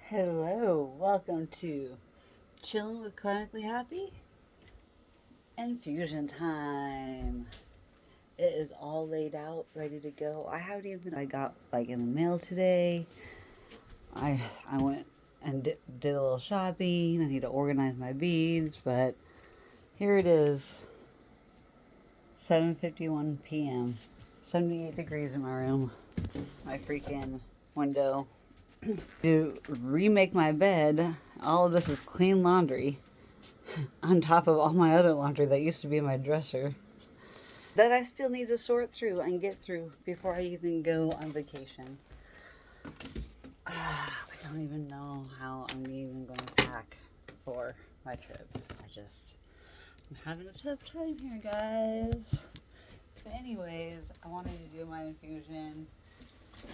Hello, welcome to Chillin With Chronically Happy infusion time. It is all laid out, ready to go. I got like in the mail today. I went and did a little shopping. I need to organize my beads, but here it is, 7:51 p.m. 78 degrees in my room. My freaking window. To remake my bed, all of this is clean laundry on top of all my other laundry that used to be in my dresser that I still need to sort through and get through before I even go on vacation. I don't even know how I'm even going to pack for my trip. I'm having a tough time here, guys. But anyways, I wanted to do my infusion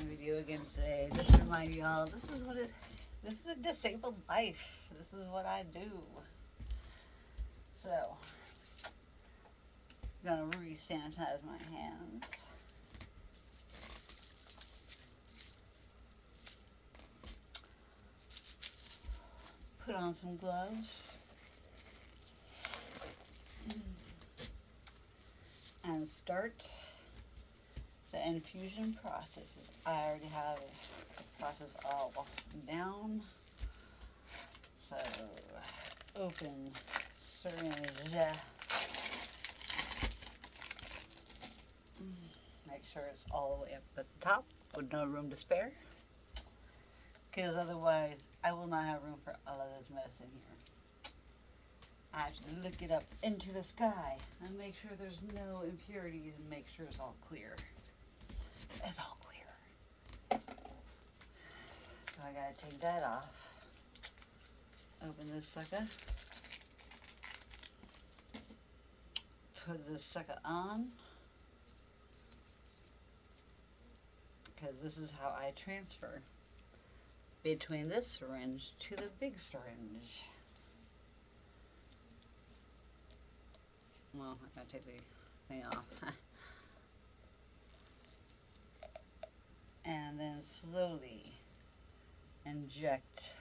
video again today. Just to remind y'all, this is a disabled life. This is what I do. So, I'm gonna re-sanitize my hands. Put on some gloves. And start the infusion processes. I already have the process all down. So, open syringe. Make sure it's all the way up at the top with no room to spare. Because otherwise, I will not have room for all of this medicine here. I have to look it up into the sky and make sure there's no impurities and make sure it's all clear. It's all clear. So I gotta take that off. Open this sucker. Put this sucker on. Because this is how I transfer between this syringe to the big syringe. Well, I gotta take the thing off. And then slowly inject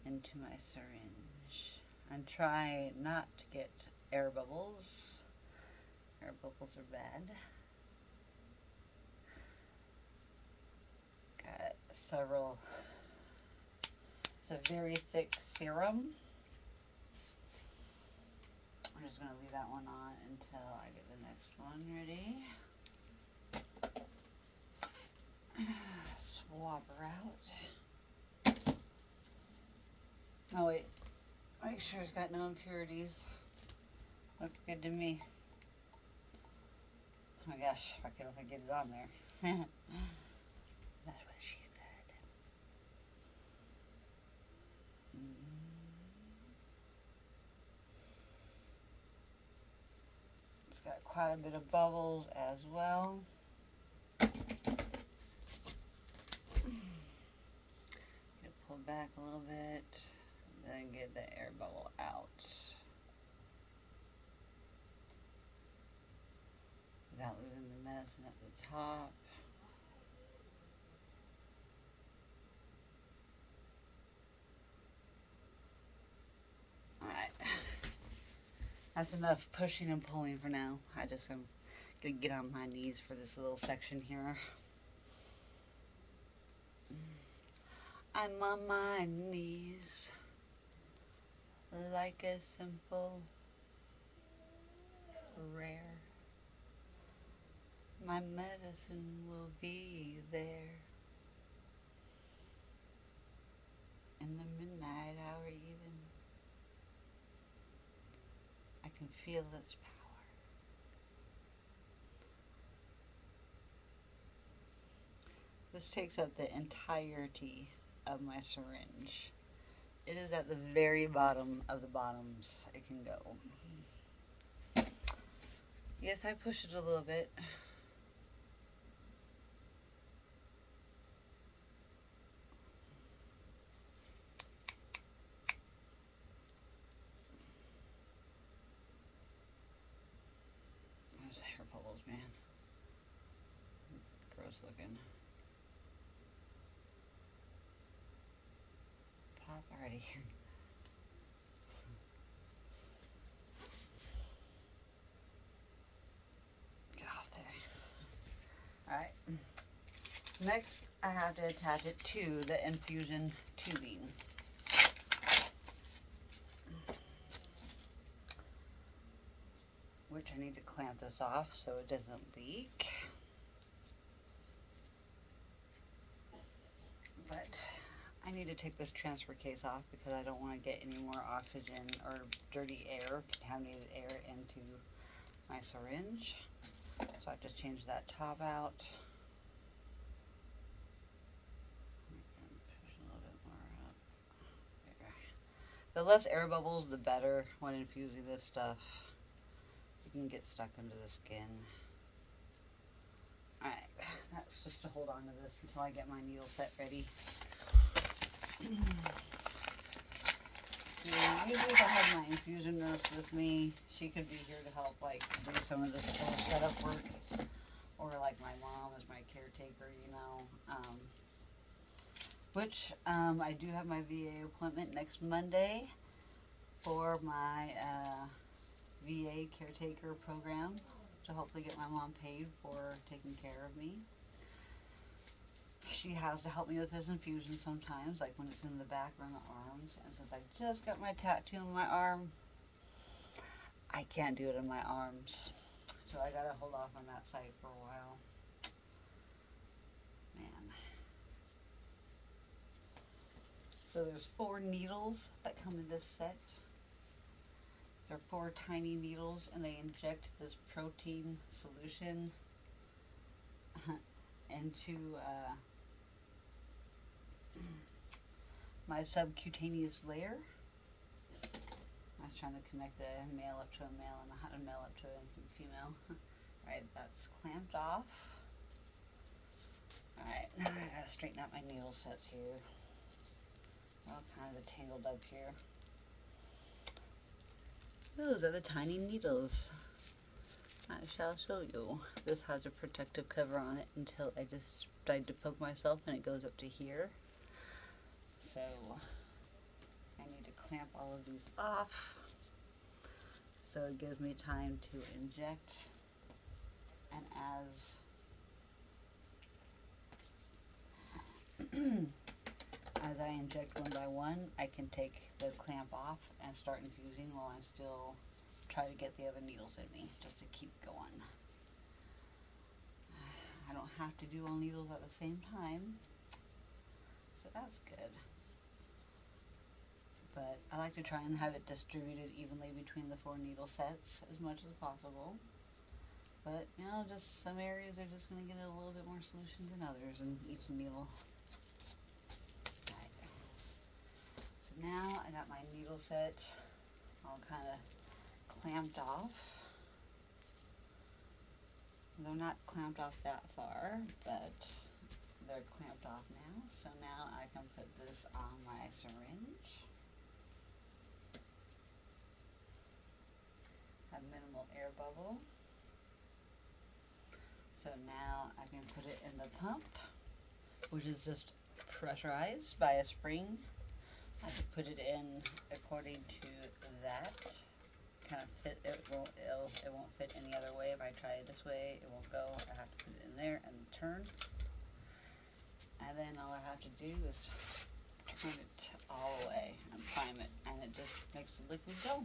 into my syringe. And try not to get air bubbles. Air bubbles are bad. Got several. It's a very thick serum. I'm just going to leave that one on until I get the next one ready. Swab her out. Oh wait, make sure it's got no impurities. Looks good to me. Oh my gosh, if I could only get it on there. That's what she said. It's got quite a bit of bubbles as well. Pull back a little bit, then get the air bubble out. Without losing the medicine at the top. Alright. That's enough pushing and pulling for now. I'm gonna get on my knees for this little section here. I'm on my knees like a simple prayer. My medicine will be there in the midnight hour even. I can feel its power. This takes up the entirety of my syringe. It is at the very bottom of the bottoms it can go. Yes, I push it a little bit. Those hair bubbles, man. Gross looking. already. Get off there. Alright. Next, I have to attach it to the infusion tubing. Which I need to clamp this off so it doesn't leak. But I need to take this transfer case off because I don't want to get any more oxygen or dirty air, contaminated air into my syringe. So I have to change that top out. Push a little bit more up. There. The less air bubbles, the better when infusing this stuff. It can get stuck under the skin. Alright, that's just to hold on to this until I get my needle set ready. Usually if I had my infusion nurse with me, she could be here to help like do some of this little setup work. Or like my mom is my caretaker, you know. Which I do have my VA appointment next Monday for my VA caretaker program to hopefully get my mom paid for taking care of me. She has to help me with this infusion sometimes, like when it's in the back or in the arms. And since I just got my tattoo on my arm, I can't do it in my arms. So I gotta hold off on that side for a while. Man. So there's 4 needles that come in this set. They're 4 tiny needles and they inject this protein solution into my subcutaneous layer. I was trying to connect a male up to a male and a male up to a female. Alright, that's clamped off. Alright, now I gotta straighten out my needle sets here. They're all kind of tangled up here. Those are the tiny needles. I shall show you. This has a protective cover on it until I decide to poke myself and it goes up to here. So I need to clamp all of these off so it gives me time to inject. And as I inject one by one, I can take the clamp off and start infusing while I still try to get the other needles in me, just to keep going. I don't have to do all needles at the same time, so that's good. But I like to try and have it distributed evenly between the 4 needle sets as much as possible. But, you know, just some areas are just going to get a little bit more solution than others in each needle. Right. So now I got my needle set all kind of clamped off. They're not clamped off that far, but they're clamped off now. So now I can put this on my syringe. Have minimal air bubble. So now I can put it in the pump, which is just pressurized by a spring. I can put it in according to that. Kind of fit. It won't fit any other way. If I try it this way, it won't go. I have to put it in there and turn. And then all I have to do is turn it all the way and prime it, and it just makes the liquid go.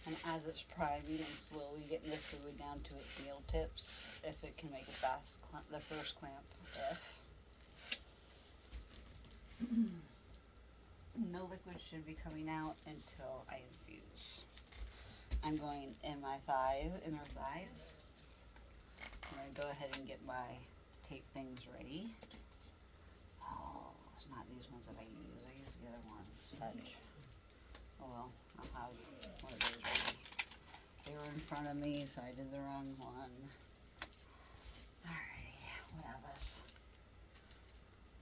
And as it's priming and slowly getting the fluid down to its needle tips, if it can make it fast, the first clamp, if. No liquid should be coming out until I infuse. I'm going in my thighs, inner thighs. I'm going to go ahead and get my tape things ready. Oh, it's not these ones that I use. I use the other ones. Fudge. Oh well, I'll have one of those ready. They were in front of me, so I did the wrong one. Alrighty, whatever.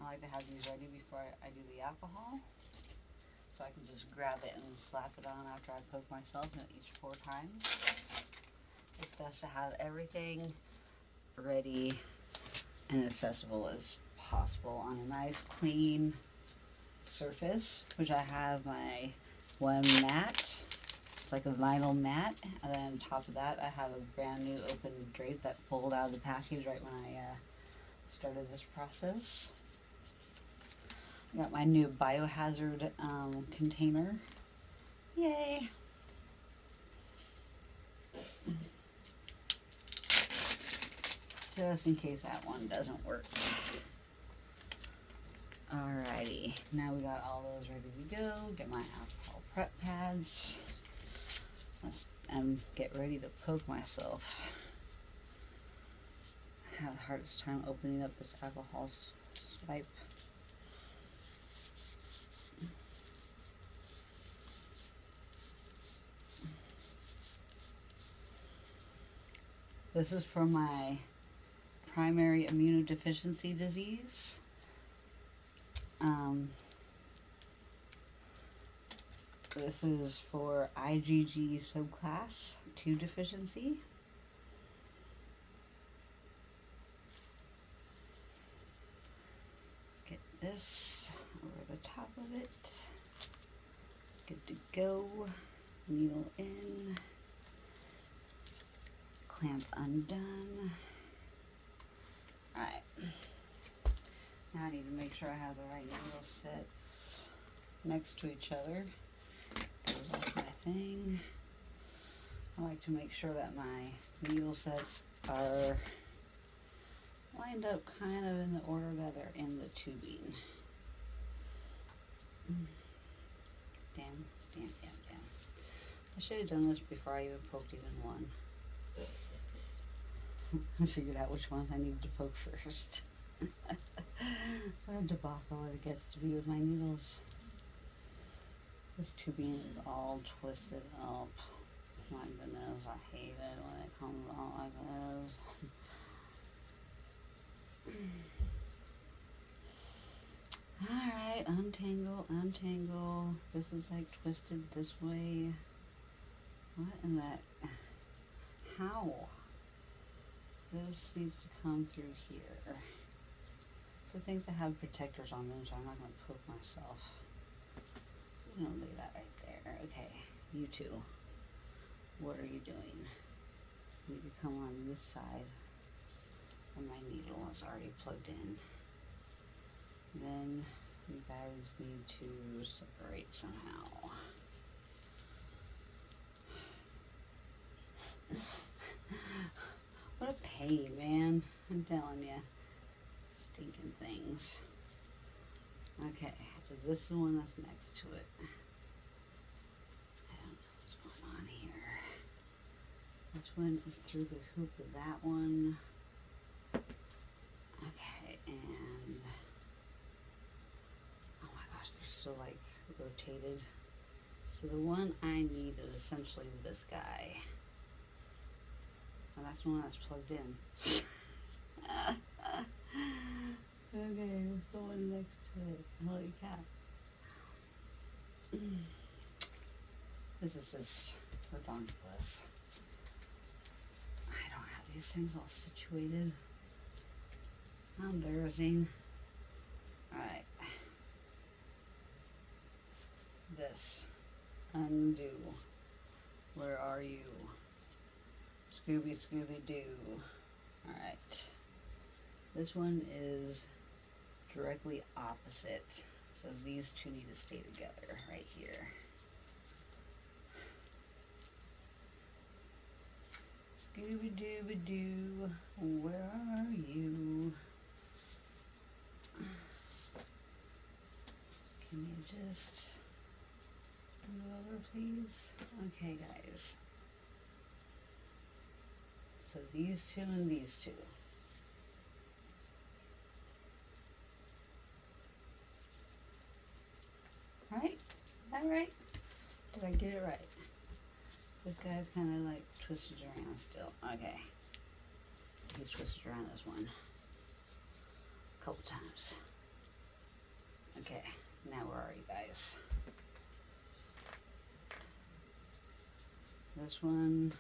I like to have these ready before I do the alcohol. So I can just grab it and slap it on after I poke myself each 4 times. It's best to have everything ready and accessible as possible on a nice clean surface, which I have my one mat. It's like a vinyl mat, and then on top of that I have a brand new open drape that pulled out of the package right when I started this process. I got my new biohazard container. Yay! Just in case that one doesn't work. Alrighty, now we got all those ready to go. Get my alcohol prep pads. Get ready to poke myself. I have the hardest time opening up this alcohol swipe. This is for my primary immunodeficiency disease. This is for IgG subclass 2 deficiency. Get this over the top of it. Good to go. Needle in. Clamp undone. Alright. Now I need to make sure I have the right needle sets next to each other. Goes off my thing. I like to make sure that my needle sets are lined up kind of in the order that they're in the tubing. Damn. I should have done this before I even poked even one. I figured out which ones I needed to poke first. What a debacle it gets to be with my needles. This tubing is all twisted up. My goodness, I hate it when it comes out like this. Alright, untangle. This is like twisted this way. What in that? How? This needs to come through here. Good things I have protectors on them, so I'm not going to poke myself. You know, leave that right there. Okay, you two. What are you doing? You need to come on this side where my needle is already plugged in. Then you guys need to separate somehow. What a pain, man. I'm telling you. Stinking things. Okay, is this the one that's next to it? I don't know what's going on here. This one is through the hoop of that one. Okay, and oh my gosh, they're still like rotated. So the one I need is essentially this guy. And that's the one that's plugged in. Okay, what's the one next to it? Holy cow. This is just redonkulous. I don't have these things all situated. How embarrassing. Alright. This. Undo. Where are you? Scooby-Doo. Alright. This one is directly opposite. So these two need to stay together right here. Scooby-Dooby-Doo, where are you? Can you just move over, please? Okay, guys. So these two and these two. Right? Is that right? Did I get it right? This guy's kind of like twisted around still. Okay. He's twisted around this one a couple times. Okay. Now where are you guys? This one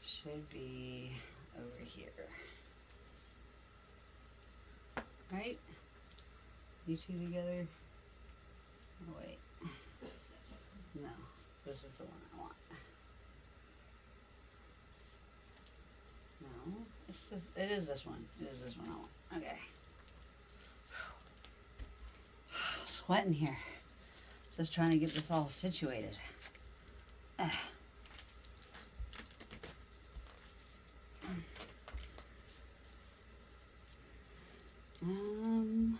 should be over here. Right? You two together? Oh, wait. No, this is the one I want. No, it is this one. It is this one I want. Okay. Sweating here. Just trying to get this all situated. Um,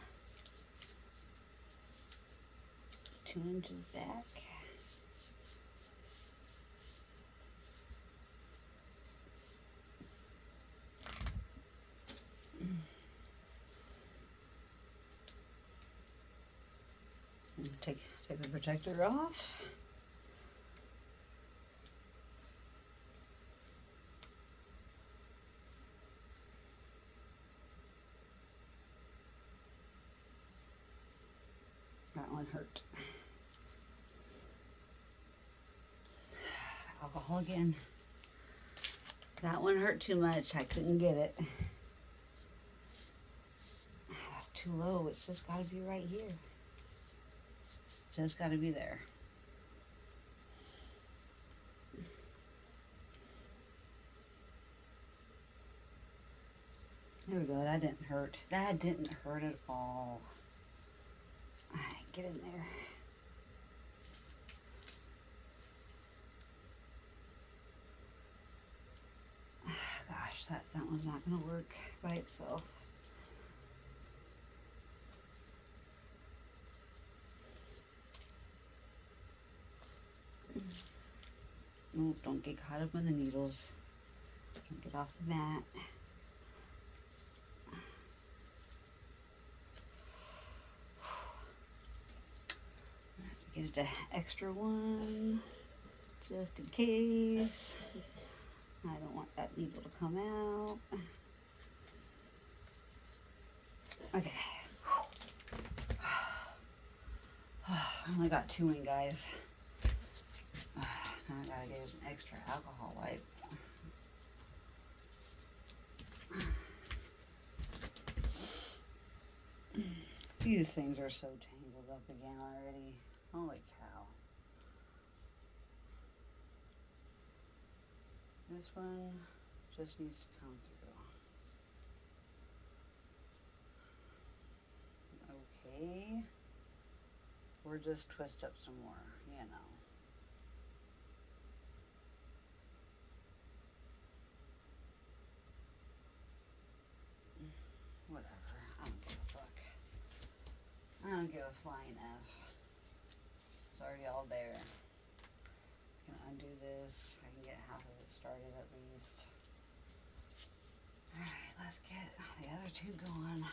2 inches back. Take the protector off. That one hurt. Alcohol again. That one hurt too much. I couldn't get it. That's too low. It's just got to be right here. It's just got to be there. There we go. That didn't hurt. That didn't hurt at all. Get in there. Gosh, that one's not going to work by itself. Oh, don't get caught up in the needles. Don't get off the mat. Get an extra one, just in case. I don't want that needle to come out. Okay. I only got 2 in, guys. I gotta get an extra alcohol wipe. These things are so tangled up again already. Holy cow. This one just needs to come through. Okay. Or just twist up some more, you know. Whatever. I don't give a fuck. I don't give a flying F. It's already all there. I can undo this. I can get half of it started at least. Alright, let's get the other 2 going.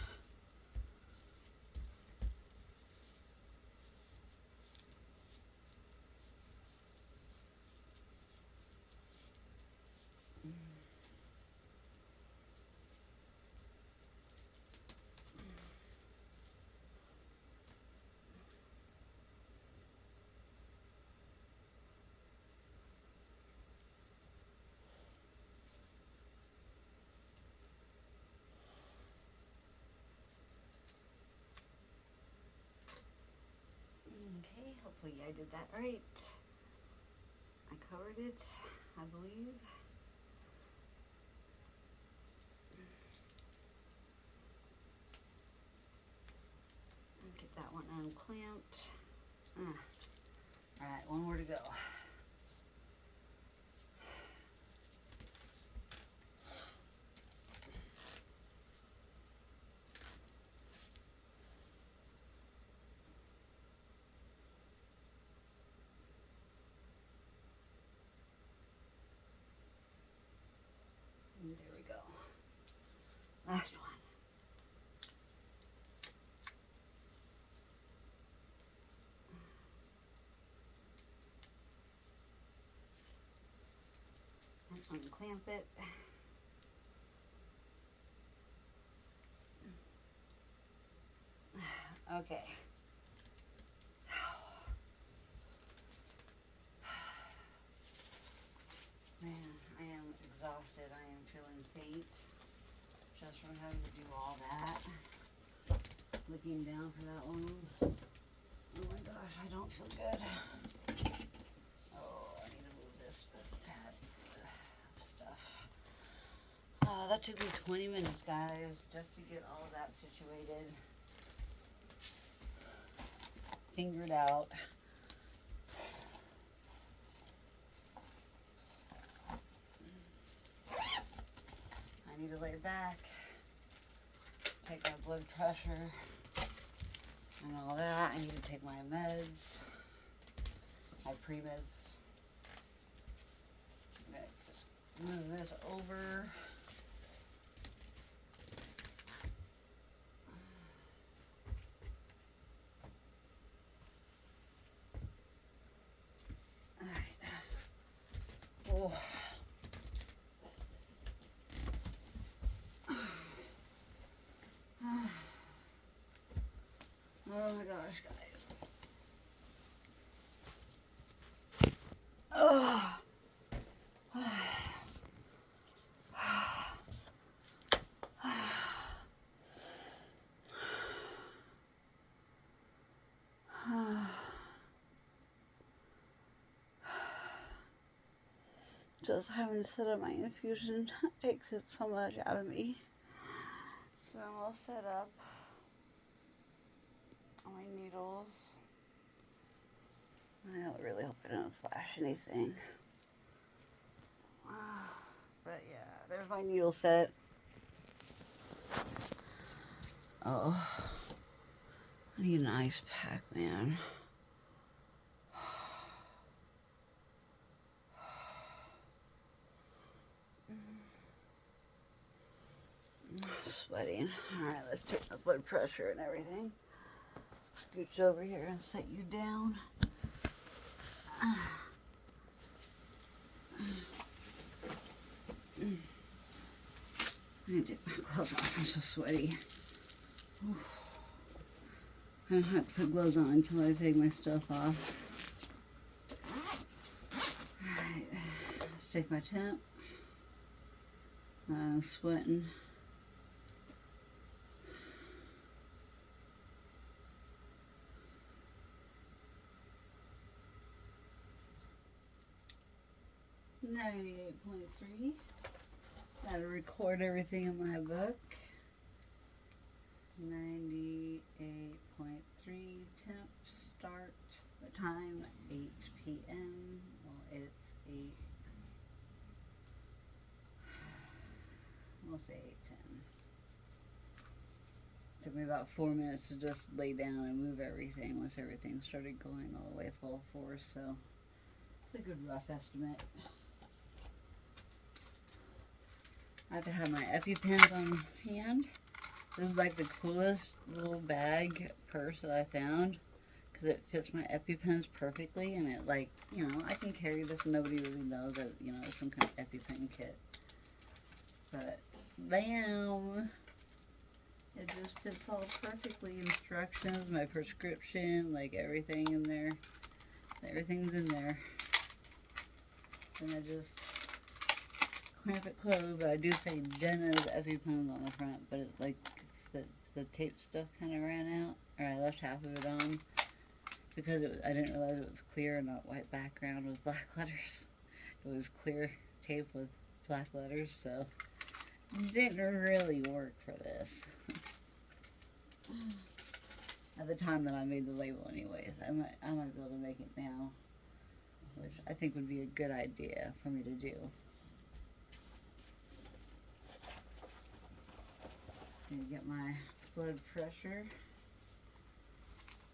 Okay, hopefully I did that right. I covered it, I believe. Get that one unclamped. Alright, 1 more to go. And there we go. Last one. And unclamp it. Okay. Man, I am exhausted. I am feeling faint just from having to do all that. looking down for that one. Oh my gosh, I don't feel good. Oh, I need to move this pad stuff. That took me 20 minutes, guys, just to get all of that situated. Fingered out. I need to lay back, take my blood pressure and all that. I need to take my meds, my pre-meds. I'm gonna just move this over. All right. Oh. Oh my gosh, guys. Oh. Just having to set up my infusion takes it so much out of me. So I'm all set up. My needles. I really hope I don't flash anything. But yeah, there's my needle set. Oh, I need an ice pack, man. I'm sweating. Alright, let's take my blood pressure and everything. Scooch over here and set you down. I need to take my gloves off. I'm so sweaty. I don't have to put gloves on until I take my stuff off. Alright, let's take my temp. I'm sweating. .3. Gotta record everything in my book. 98.3 temp start. The time 8 p.m. Well, it's 8. We'll say 8:10. Took me about 4 minutes to just lay down and move everything once everything started going all the way full force. So it's a good rough estimate. I have to have my EpiPens on hand. This is like the coolest little bag purse that I found because it fits my EpiPens perfectly, and it, like, you know, I can carry this and nobody really knows that, you know, it's some kind of EpiPen kit. But bam! It just fits all perfectly. Instructions, my prescription, like everything in there. Everything's in there. And I just clamp it closed, but I do say Jenna's EpiPens on the front, but it's like the tape stuff kind of ran out, or I left half of it on because it was, I didn't realize it was clear and not white background with black letters. It was clear tape with black letters, so it didn't really work for this. At the time that I made the label anyways. I might be able to make it now, which I think would be a good idea for me to do. I'm gonna get my blood pressure.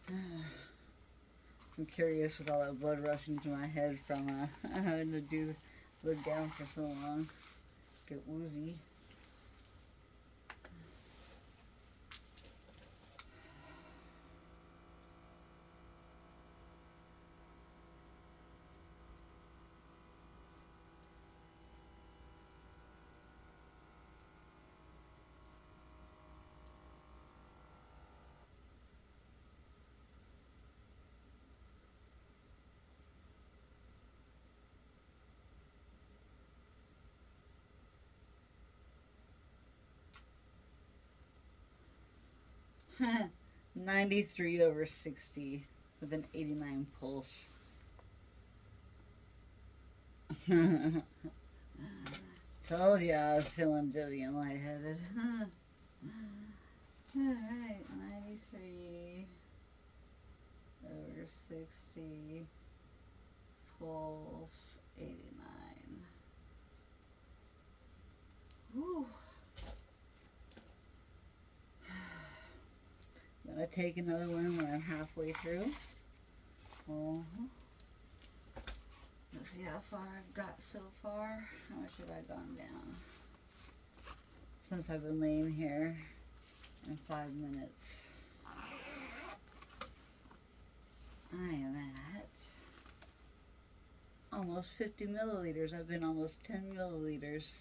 I'm curious with all that blood rushing to my head from having to look down for so long. Get woozy. 93/60 with an 89 pulse. Told you I was feeling dizzy and lightheaded. Alright, 93/60, pulse 89. Whew. I'm gonna take another one when I'm halfway through. Let's see how far I've got so far. How much have I gone down since I've been laying here in 5 minutes? I am at almost 50 milliliters. I've been almost 10 milliliters.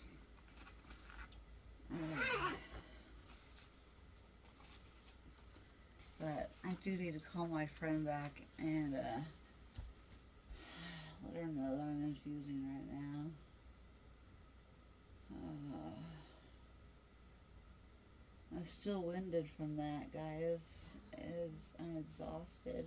But I do need to call my friend back and let her know that I'm infusing right now. I'm still winded from that, guys. I'm exhausted.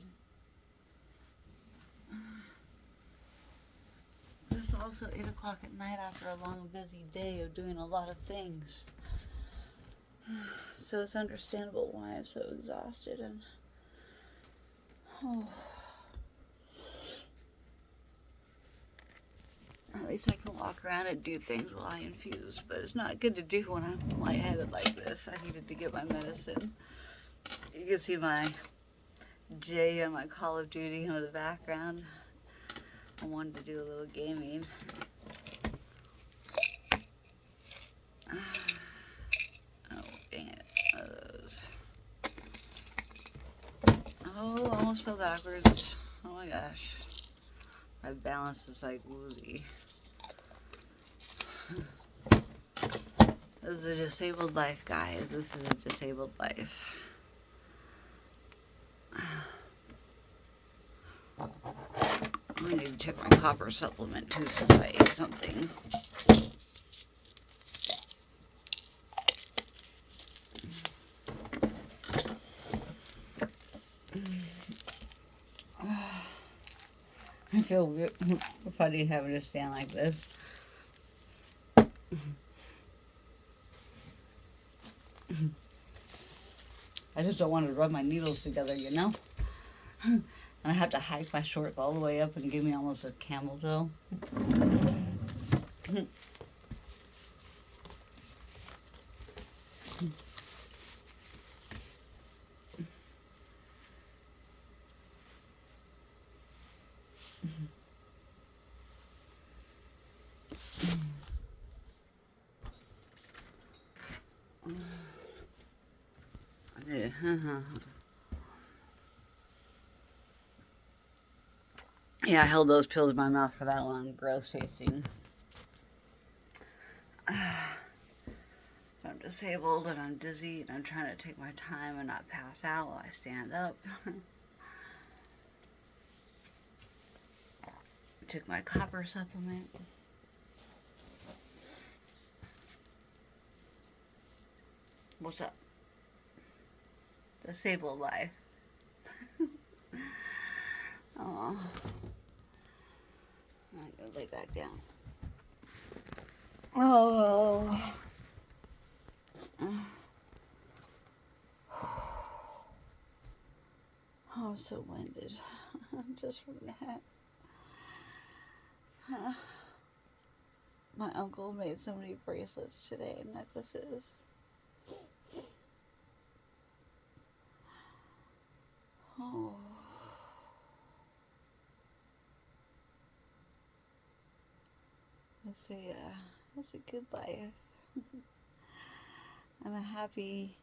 It's also 8 o'clock at night after a long, busy day of doing a lot of things. So it's understandable why I'm so exhausted and at least I can walk around and do things while I infuse, but it's not good to do when I'm lightheaded like this. I needed to get my medicine. You can see my J on my Call of Duty in the background. I wanted to do a little gaming. Oh, dang it. Oh, almost fell backwards. Oh my gosh. My balance is like woozy. This is a disabled life, guys. This is a disabled life. I need to check my copper supplement too since I ate something. I feel funny having to stand like this. I just don't want to rub my needles together, you know? And I have to hike my shorts all the way up and give me almost a camel toe. Yeah, I held those pills in my mouth for that long. Gross tasting. I'm disabled and I'm dizzy and I'm trying to take my time and not pass out while I stand up. Took my copper supplement. What's up? Disabled life. Oh, I'm gonna lay back down. Oh. Oh, I'm so winded just from that. My uncle made so many bracelets today and necklaces. Oh. It's a good life. I'm happy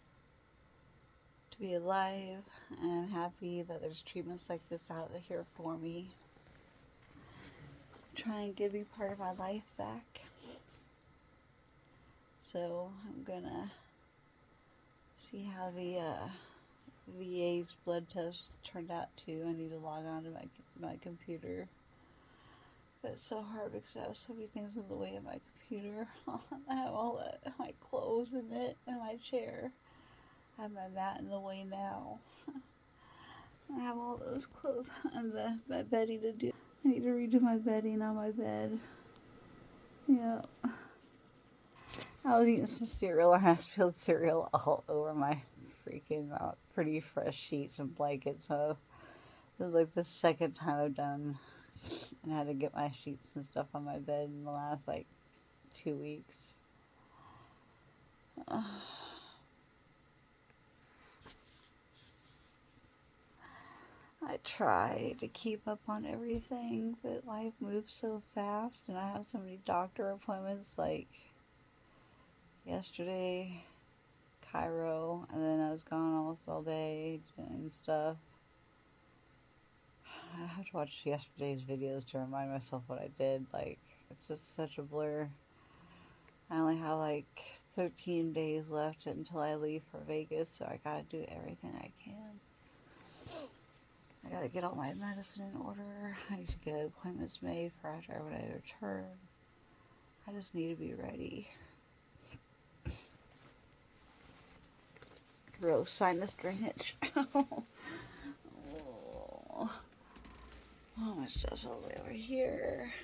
to be alive, and I'm happy that there's treatments like this out here for me. Try and give me part of my life back. So I'm gonna see how the VA's blood test turned out too. I need to log on to my computer. But it's so hard because I have so many things in the way of my computer. I have all my clothes in it and my chair. I have my mat in the way now. I have all those clothes on my bedding to do. I need to redo my bedding on my bed. Yeah. I was eating some cereal and I spilled cereal all over my freaking pretty fresh sheets and blankets. So this is like the second time I've done and had to get my sheets and stuff on my bed in the last like 2 weeks. I try to keep up on everything, but life moves so fast and I have so many doctor appointments, like yesterday, Cairo, and then I was gone almost all day doing stuff. I have to watch yesterday's videos to remind myself what I did. Like, it's just such a blur. I only have like 13 days left until I leave for Vegas, so I gotta do everything I can. I gotta get all my medicine in order. I need to get appointments made for after when I return. I just need to be ready. Gross sinus drainage. Oh, my stuff's all the way over here.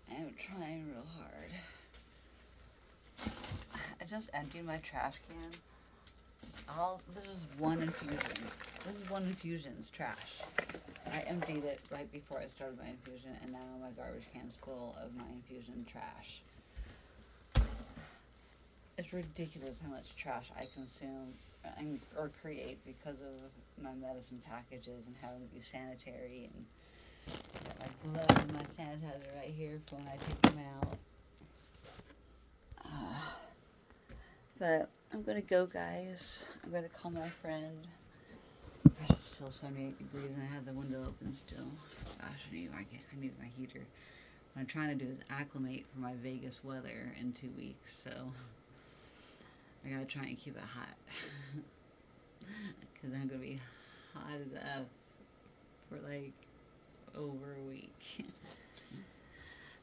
I'm trying real hard. I just emptied my trash can. This is one infusion. This is one infusion's trash. I emptied it right before I started my infusion, and now my garbage can's full of my infusion trash. It's ridiculous how much trash I consume or create because of my medicine packages and having to be sanitary. And I got my gloves and my sanitizer right here for when I take them out. But I'm gonna go, guys. I'm gonna call my friend. It's still 78 degrees and I have the window open still. Gosh, I need my heater. What I'm trying to do is acclimate for my Vegas weather in 2 weeks, so I gotta try and keep it hot. Because I'm gonna be hot as F for like over a week.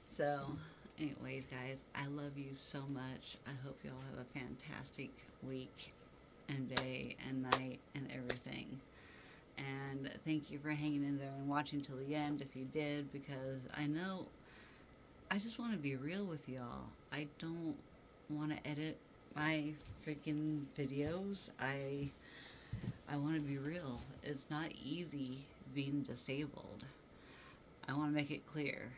So, anyways, guys, I love you so much. I hope you all have a fantastic week and day and night and everything. And thank you for hanging in there and watching till the end if you did, because I just want to be real with y'all. I don't want to edit my freaking videos. I want to be real. It's not easy being disabled. I want to make it clear.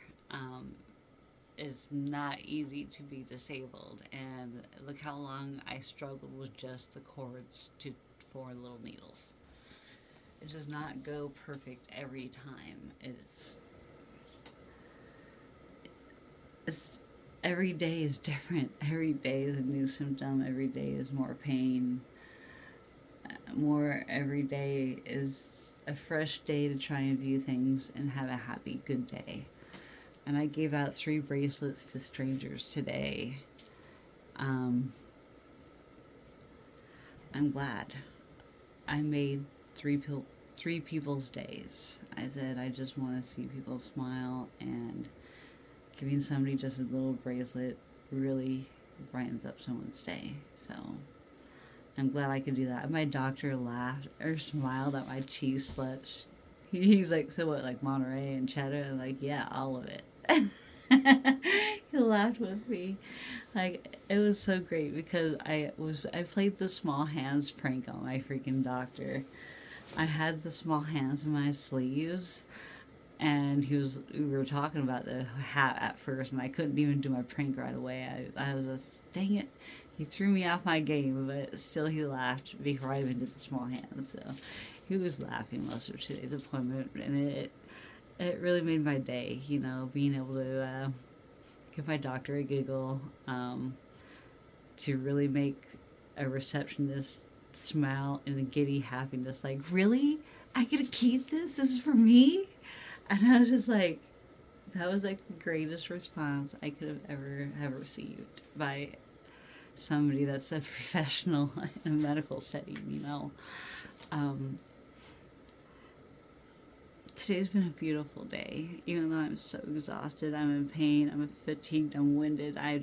It's not easy to be disabled, and look how long I struggled with just the cords to 4 little needles. It does not go perfect every time. It's every day is different. Every day is a new symptom. Every day is more pain. Every day is a fresh day to try and view things and have a happy, good day. And I gave out 3 bracelets to strangers today. I'm glad. I made 3 people's days. I said I just want to see people smile, and giving somebody just a little bracelet really brightens up someone's day. So I'm glad I could do that. My doctor laughed or smiled at my cheese slush. He's like, so what, like Monterey and cheddar? I'm like, yeah, all of it. He laughed with me. Like, it was so great because I played the small hands prank on my freaking doctor. I had the small hands in my sleeves, and we were talking about the hat at first, and I couldn't even do my prank right away. I was just, dang it. He threw me off my game, but still he laughed before I even did the small hands. So he was laughing most of today's appointment, and it really made my day, you know, being able to give my doctor a giggle, to really make a receptionist smile in a giddy happiness, like, really? I get to keep this? This is for me? And I was just like, that was like the greatest response I could have ever received by somebody that's a professional in a medical setting, you know. Today's been a beautiful day. Even though I'm so exhausted, I'm in pain, I'm fatigued, I'm winded. I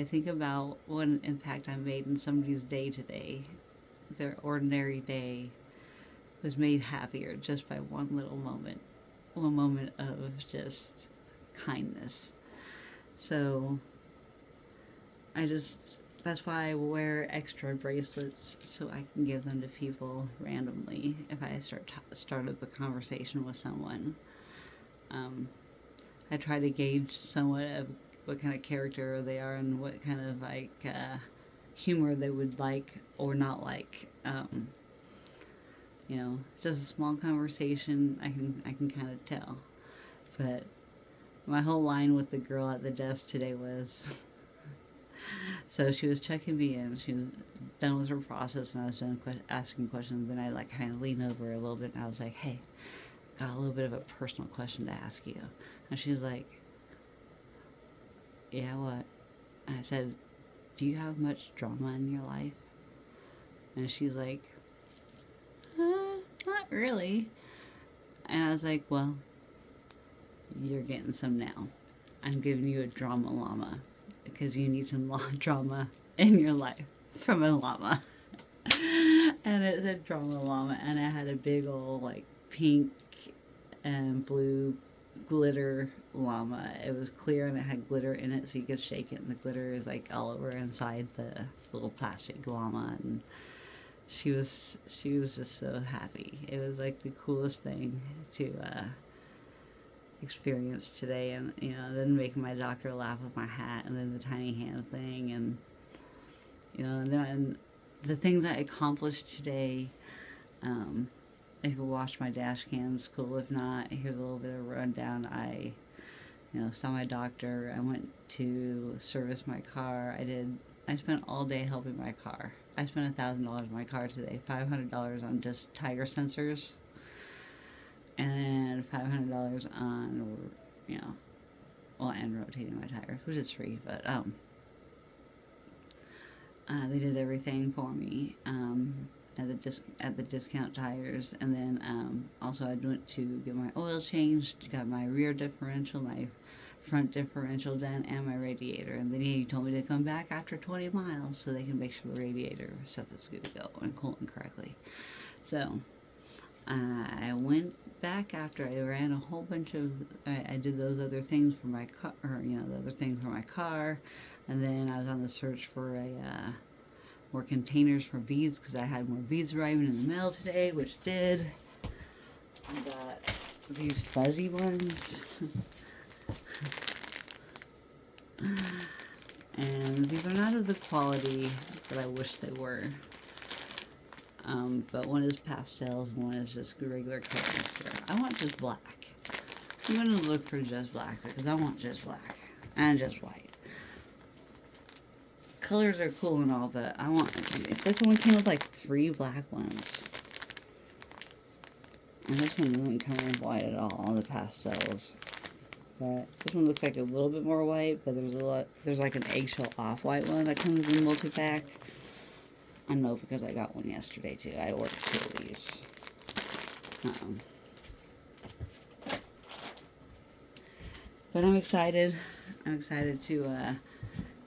think about what an impact I made in somebody's day today. Their ordinary day was made happier just by one little moment. One moment of just kindness. So that's why I wear extra bracelets, so I can give them to people randomly if I start up a conversation with someone. I try to gauge somewhat of what kind of character they are and what kind of humor they would like or not like. Just a small conversation, I can kind of tell. But my whole line with the girl at the desk today was, so she was checking me in. She was done with her process, and I was done asking questions. Then I kind of leaned over a little bit, and I was like, "Hey, got a little bit of a personal question to ask you." And she's like, "Yeah, what?" And I said, "Do you have much drama in your life?" And she's like, "Not really." And I was like, "Well, you're getting some now. I'm giving you a drama llama because you need some drama in your life from a llama." And it said drama llama, and I had a big old pink and blue glitter llama. It was clear and it had glitter in it, so you could shake it, and the glitter is all over inside the little plastic llama. And she was just so happy. It was the coolest thing to experience today. And then making my doctor laugh with my hat, and then the tiny hand thing, and and then the things I accomplished today. If you watch my dash cam, it's cool. If not, here's a little bit of a rundown. I saw my doctor. I went to service my car. I spent all day helping my car. I spent $1,000 on my car today. $500 on just tire sensors, and $500 on and rotating my tires, which is free. But they did everything for me. At the discount tires, and then also I went to get my oil changed, got my rear differential, my front differential done, and my radiator. And then he told me to come back after 20 miles so they can make sure the radiator stuff is good to go and cooling correctly. So I went back after I ran a whole bunch of. I did those other things for my car, the other things for my car, and then I was on the search for more containers for beads because I had more beads arriving in the mail today, which did. I got these fuzzy ones. And these are not of the quality that I wish they were. But one is pastels, one is just regular color. I want just black. I'm going to look for just black because I want just black and just white. Colors are cool and all, but if this one came with 3 black ones. And this one doesn't come with white at all, the pastels. But this one looks like a little bit more white, but there's an eggshell off-white one that comes in multi-pack. I know because I got one yesterday too. I ordered 2 of these. But I'm excited. I'm excited to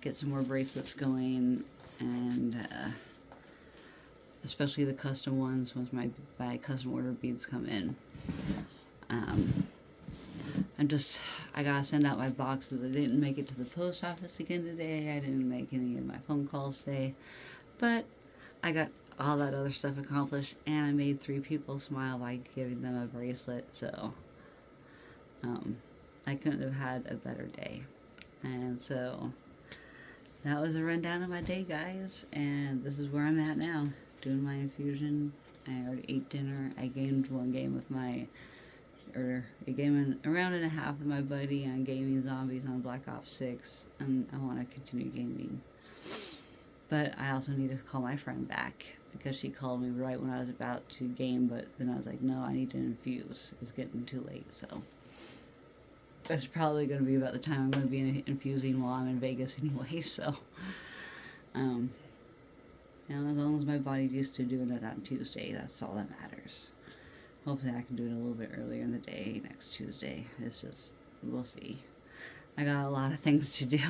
get some more bracelets going, and especially the custom ones once my custom order beads come in. I gotta send out my boxes. I didn't make it to the post office again today. I didn't make any of my phone calls today, but I got all that other stuff accomplished, and I made 3 people smile by giving them a bracelet. So I couldn't have had a better day. And so that was a rundown of my day, guys, and this is where I'm at now, doing my infusion. I already ate dinner. I gamed a game and a round and a half with my buddy on gaming zombies on Black Ops 6, and I want to continue gaming. But I also need to call my friend back because she called me right when I was about to game, but then I was like, no, I need to infuse. It's getting too late, so that's probably going to be about the time I'm going to be infusing while I'm in Vegas anyway, so as long as my body's used to doing it on Tuesday, that's all that matters. Hopefully I can do it a little bit earlier in the day next Tuesday. It's just, we'll see. I got a lot of things to do.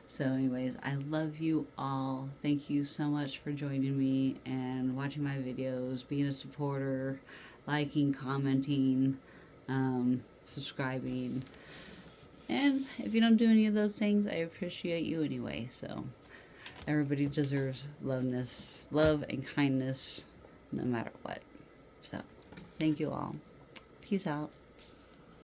So anyways, I love you all. Thank you so much for joining me and watching my videos, being a supporter, liking, commenting, subscribing. And if you don't do any of those things, I appreciate you anyway. So everybody deserves love and kindness no matter what. So thank you all. Peace out.